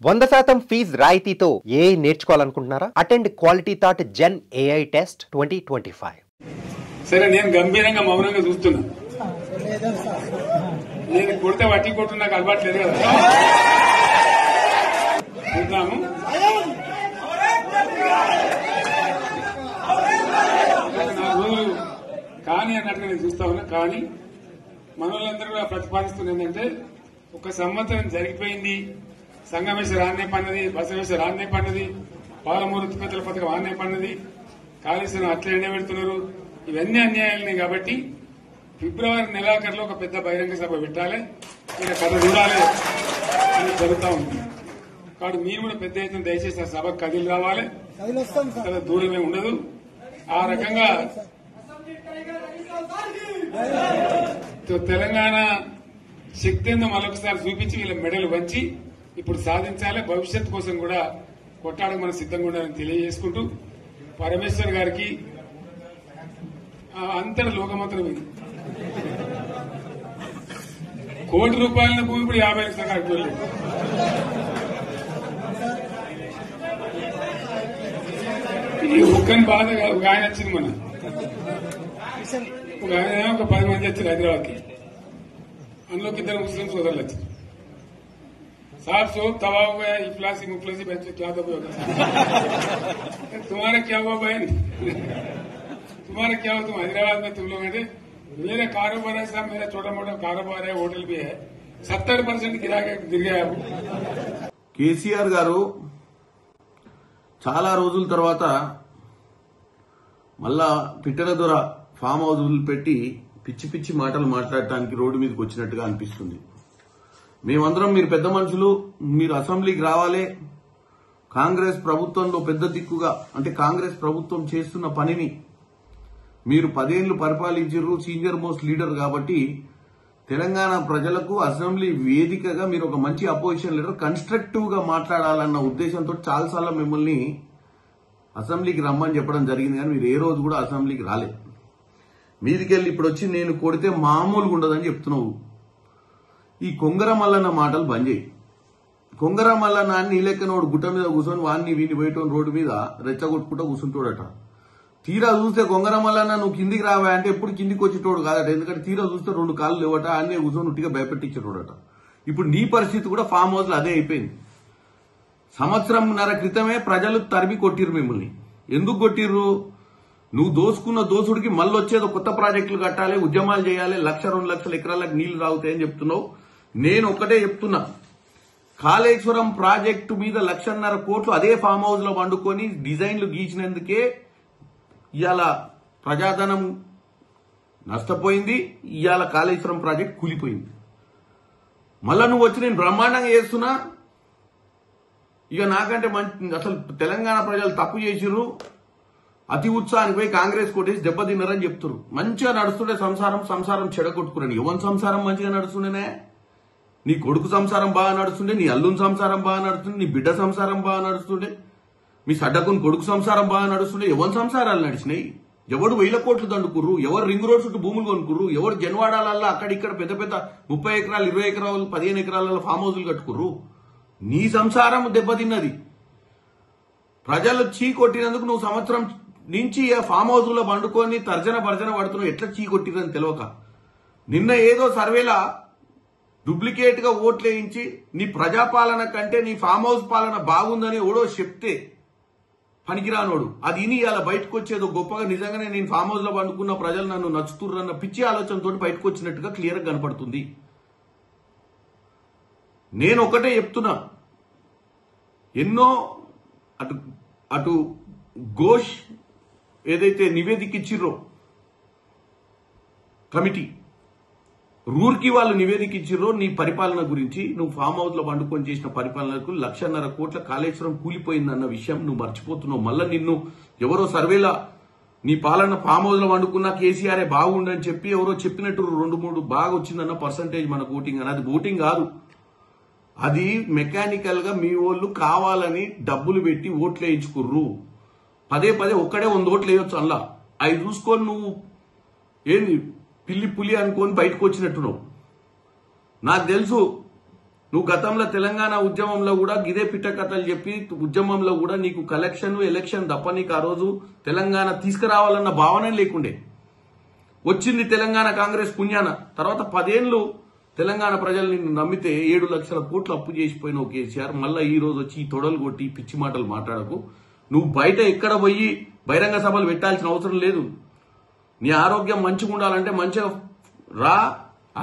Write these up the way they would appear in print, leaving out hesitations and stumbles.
100% fees రాయితీతో ఏ నేర్చుకోవాలనుకుంటున్నారా? Attend quality thought gen AI test 2025. సరే, నేను గంభీరంగా మౌనంగా చూస్తున్నా. నేను కొడితే వట్టి కొట్టు నాకు అలవాటు లేదు కదా. చూద్దాము. నా రోజులు కానీ అన్నట్టుగా నేను చూస్తా ఉన్నా. కానీ మనోళ్ళందరూ కూడా ప్రతిపాదిస్తున్న ఏంటంటే, ఒక సంవత్సరం జరిగిపోయింది, సంగమేశ్వర ఆన్నే పన్నది, బసవేశ్వర ఆన్నే పన్నది, పాలమూరు ఉత్పత్తుల పథకం ఆన్నే పన్నది, కాళేశ్వరం అట్లా ఎండబెడుతున్నారు. ఇవన్నీ అన్యాయాలనే. కాబట్టి ఫిబ్రవరి నెలాఖరులో ఒక పెద్ద బహిరంగ సభ పెట్టాలి, ఇలా కథ చూడాలి అని జరుగుతూ ఉంది. కాబట్టి మీరు కూడా పెద్ద ఎత్తున దయచేసి ఆ సభకు కదిలి రావాలి. కదా దూరమే ఉండదు. ఆ రకంగా తెలంగాణ శక్తి ఏందో మరొకసారి చూపించి వీళ్ళ మెడలు వంచి ఇప్పుడు సాధించాలి. భవిష్యత్ కోసం కూడా కొట్టాడకు మనం సిద్ధంగా ఉండాలని తెలియజేసుకుంటూ, పరమేశ్వర్ గారికి అంతటి లోకమంత్రం ఇది. కోటి రూపాయల భూమి ఇప్పుడు 50 లక్షల కాడికి వెళ్ళలేదు. ఈ ఒక్కని బాధ ఒక ఆయన వచ్చింది, మన ఒక ఆయన ఒక 10 మంది వచ్చారు హైదరాబాద్కి. అందులోకి 2 ముస్లిం సోదరులు వచ్చారు. साहब सोप तबाह हो गया, इफलासी मुफलसी बच्चे क्या दबे होगा. तुम्हारा क्या हुआ बहन, तुम्हारा क्या हुआ? तुम हैदराबाद में तुम लोग हैं. मेरा कारोबार है साहब, मेरा छोटा मोटा कारोबार है, होटल भी है. 70% गिर गया. కేసీఆర్ గారు చాలా రోజుల తర్వాత మళ్ళా పిట్టల దొర ఫామ్ హౌస్ పెట్టి పిచ్చి పిచ్చి మాటలు మాట్లాడటానికి రోడ్డు మీదకి వచ్చినట్టుగా అనిపిస్తుంది. మేమందరం మీరు పెద్ద మనుషులు, మీరు అసెంబ్లీకి రావాలి. కాంగ్రెస్ ప్రభుత్వంలో పెద్ద దిక్కుగా, అంటే కాంగ్రెస్ ప్రభుత్వం చేస్తున్న పనిని మీరు 10 ఏళ్లు పరిపాలించారు, సీనియర్ మోస్ట్ లీడర్. కాబట్టి తెలంగాణ ప్రజలకు అసెంబ్లీ వేదికగా మీరు ఒక మంచి అపోజిషన్ లీడర్, కన్స్ట్రక్టివ్ గా మాట్లాడాలన్న ఉద్దేశంతో చాలాసార్లు మిమ్మల్ని అసెంబ్లీకి రమ్మని చెప్పడం జరిగింది. కానీ మీరు ఏ రోజు కూడా అసెంబ్లీకి రాలేదు. మీదికెళ్ళి ఇప్పుడు వచ్చి నేను కొడితే మామూలుగా ఉండదని చెప్తున్నావు. ఈ కొంగర మల్లన్న మాటలు బంద్ చేయి. కొంగర మల్లన్న నీ లెక్కనోడు గుట్ట మీద కూర్చొని వాడిని వీడిని పోయేటోని రోడ్డు మీద రెచ్చగొట్టుకుంటూ కూర్చుంటాడట. తీరా చూస్తే కొంగర మల్లన్న నువ్వు కిందికి రావా అంటే ఎప్పుడు కిందికి వచ్చేటోడు కాదట. ఎందుకంటే తీరా చూస్తే 2 కాళ్ళు లేవట, అన్నే కూర్చొని ఉట్టిగా భయపెట్టించేటోడట. ఇప్పుడు నీ పరిస్థితి కూడా ఫామ్ హౌస్ లో అదే అయిపోయింది. సంవత్సరంన్నర క్రితమే ప్రజలు తరిమి కొట్టిర్రు మిమ్మల్ని. ఎందుకు కొట్టిర్రు? నువ్వు దోసుకున్న దోసుడికి మళ్ళీ వచ్చేదో కొత్త ప్రాజెక్టులు కట్టాలి, ఉద్యమాలు చేయాలి, 1-2 లక్షల ఎకరాలకు నీళ్లు తాగుతాయని చెప్తున్నావు. నేను ఒకటే చెప్తున్నా, కాళేశ్వరం ప్రాజెక్టు మీద 1.5 కోట్లు అదే ఫామ్ హౌస్ లో వండుకొని డిజైన్లు గీచినందుకే ఇవాళ ప్రజాధనం నష్టపోయింది. ఇవాళ కాళేశ్వరం ప్రాజెక్ట్ కూలిపోయింది. మళ్ళా నువ్వు వచ్చి నేను బ్రహ్మాండంగా చేస్తున్నా, ఇక నాకంటే మంచి అసలు తెలంగాణ ప్రజలు తప్పు చేసిర్రు, అతి ఉత్సాహానికి పోయి కాంగ్రెస్ కొట్టేసి దెబ్బతిన్నారని చెప్తున్నారు. మంచిగా నడుస్తుండే సంసారం చెడగొట్టుకున్నాను. ఎవరి సంసారం మంచిగా నడుస్తుండేనే? నీ కొడుకు సంసారం బాగా నడుస్తుండే, నీ అల్లుని సంసారం బాగా నడుస్తుండే, నీ బిడ్డ సంసారం బాగా నడుస్తుండే, మీ సడ్డకుని కొడుకు సంసారం బాగా నడుస్తుండే. ఎవరి సంసారాలు నడిచినాయి? ఎవరు 1000 కోట్లు దండుకుర్రు? ఎవరు రింగ్ రోడ్ చుట్టూ భూములు కొనుక్కుర్రు? ఎవరు జన్వాడాలల్లో అక్కడిక్కడ పెద్ద పెద్ద 30 ఎకరాలు 20 ఎకరాలు 15 ఎకరాలలో ఫామ్ హౌజులు కట్టుకుర్రు? నీ సంసారం దెబ్బతిన్నది. ప్రజలు చీ కొట్టినందుకు నువ్వు సంవత్సరం నుంచి ఫామ్ హౌస్ లో పండుకొని తర్జన భర్జన పడుతున్నావు. ఎట్లా చీ కొట్టిరని తెలియక నిన్న ఏదో సర్వేలా డూప్లికేట్ గా ఓట్లేయించి నీ ప్రజాపాలన కంటే నీ ఫామ్ హౌస్ పాలన బాగుందని ఓడో చెప్తే పనికిరానోడు అది ఇని ఇలా బయటకు వచ్చేదో గొప్పగా నిజంగానే నేను ఫామ్ హౌస్ లో పండుకున్న ప్రజలు నన్ను నచ్చుతుర్రన్న పిచ్చి ఆలోచనతో బయటకు వచ్చినట్టుగా క్లియర్ గా కనపడుతుంది. నేను ఒకటే చెప్తున్నా, ఎన్నో అటు ఘోష్ ఏదైతే నివేదిక ఇచ్చిర్రో కమిటీ, రూర్కి వాళ్ళు నివేదిక ఇచ్చిర్రో నీ పరిపాలన గురించి, నువ్వు ఫామ్ హౌస్ లో పండుకొని చేసిన పరిపాలనకు 1.5 కోట్ల కాళేశ్వరం కూలిపోయిందన్న విషయం నువ్వు మర్చిపోతున్నావు. మళ్ళా నిన్ను ఎవరో సర్వేలా నీ పాలన ఫామ్ హౌస్ లో వండుకున్నా కేసీఆర్ బాగుండని చెప్పి ఎవరో చెప్పినట్టు 2-3 బాగా వచ్చిందన్న పర్సంటేజ్ మన ఓటింగ్ అని. అది ఓటింగ్ కాదు, అది మెకానికల్ గా మీ వాళ్ళు కావాలని డబ్బులు పెట్టి ఓట్లు వేయించుకుర్రు. పదే ఒక్కడే 100 ఓట్లు వేయొచ్చు. అలా అవి చూసుకొని నువ్వు ఏంది పిల్లి పులి అనుకొని బయటకు వచ్చినట్టున్నావు. నాకు తెలుసు నువ్వు గతంలో తెలంగాణ ఉద్యమంలో కూడా గిదే పిట్ట కథలు చెప్పి ఉద్యమంలో కూడా నీకు కలెక్షన్ ఎలక్షన్ తప్ప నీకు ఆ రోజు తెలంగాణ తీసుకురావాలన్న భావనే లేకుండే. వచ్చింది తెలంగాణ కాంగ్రెస్ పుణ్యాన. తర్వాత 10 ఏళ్లు తెలంగాణ ప్రజలు నిన్ను నమ్మితే 7 లక్షల కోట్లు అప్పు చేసిపోయిన కేసీఆర్ మళ్ళా ఈ రోజు వచ్చి తొడలు కొట్టి పిచ్చి మాటలు మాట్లాడకు. నువ్వు బయట ఎక్కడ పోయి బహిరంగ సభలు పెట్టాల్సిన అవసరం లేదు. నీ ఆరోగ్యం మంచిగా ఉండాలంటే మంచిగా రా,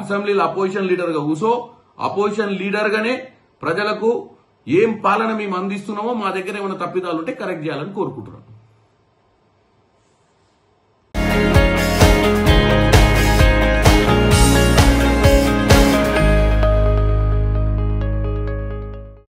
అసెంబ్లీలో అపోజిషన్ లీడర్గా కూసో. అపోజిషన్ లీడర్గానే ప్రజలకు ఏం పాలన మేము అందిస్తున్నామో మా దగ్గర ఏమైనా తప్పిదాలు ఉంటే కరెక్ట్ చేయాలని కోరుకుంటున్నాం.